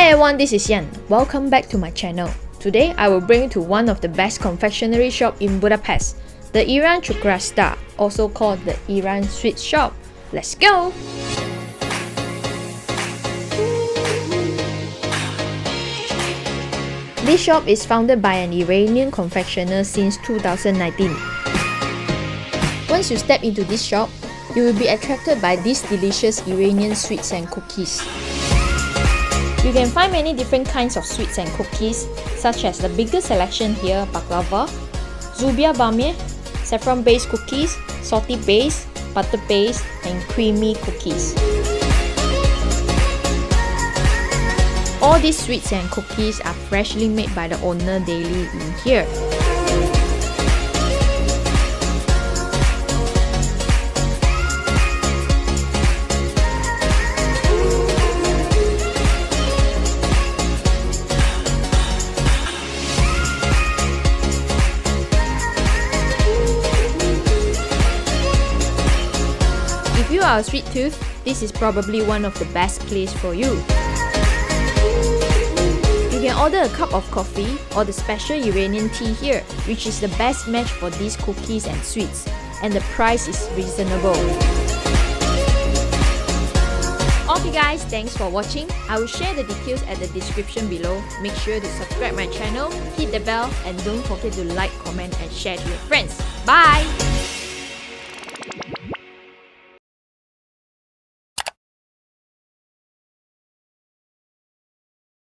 Hi everyone, this is Yan. Welcome back to my channel. Today I will bring you to one of the best confectionery shop in Budapest, the Iran Cukrasta, also called the Iran Sweet Shop. Let's go! This shop is founded by an Iranian confectioner since 2019. Once you step into this shop, you will be attracted by these delicious Iranian sweets and cookies. You can find many different kinds of sweets and cookies, such as the biggest selection here, baklava, zubia bamye, saffron-based cookies, salty base, butter-based, and creamy cookies. All these sweets and cookies are freshly made by the owner daily in here. If you are a sweet tooth, this is probably one of the best place for you. You can order a cup of coffee or the special Iranian tea here, which is the best match for these cookies and sweets, and the price is reasonable. Okay guys, thanks for watching. I will share the details at the description below. Make sure to subscribe my channel, hit the bell, and don't forget to like, comment and share to your friends. Bye!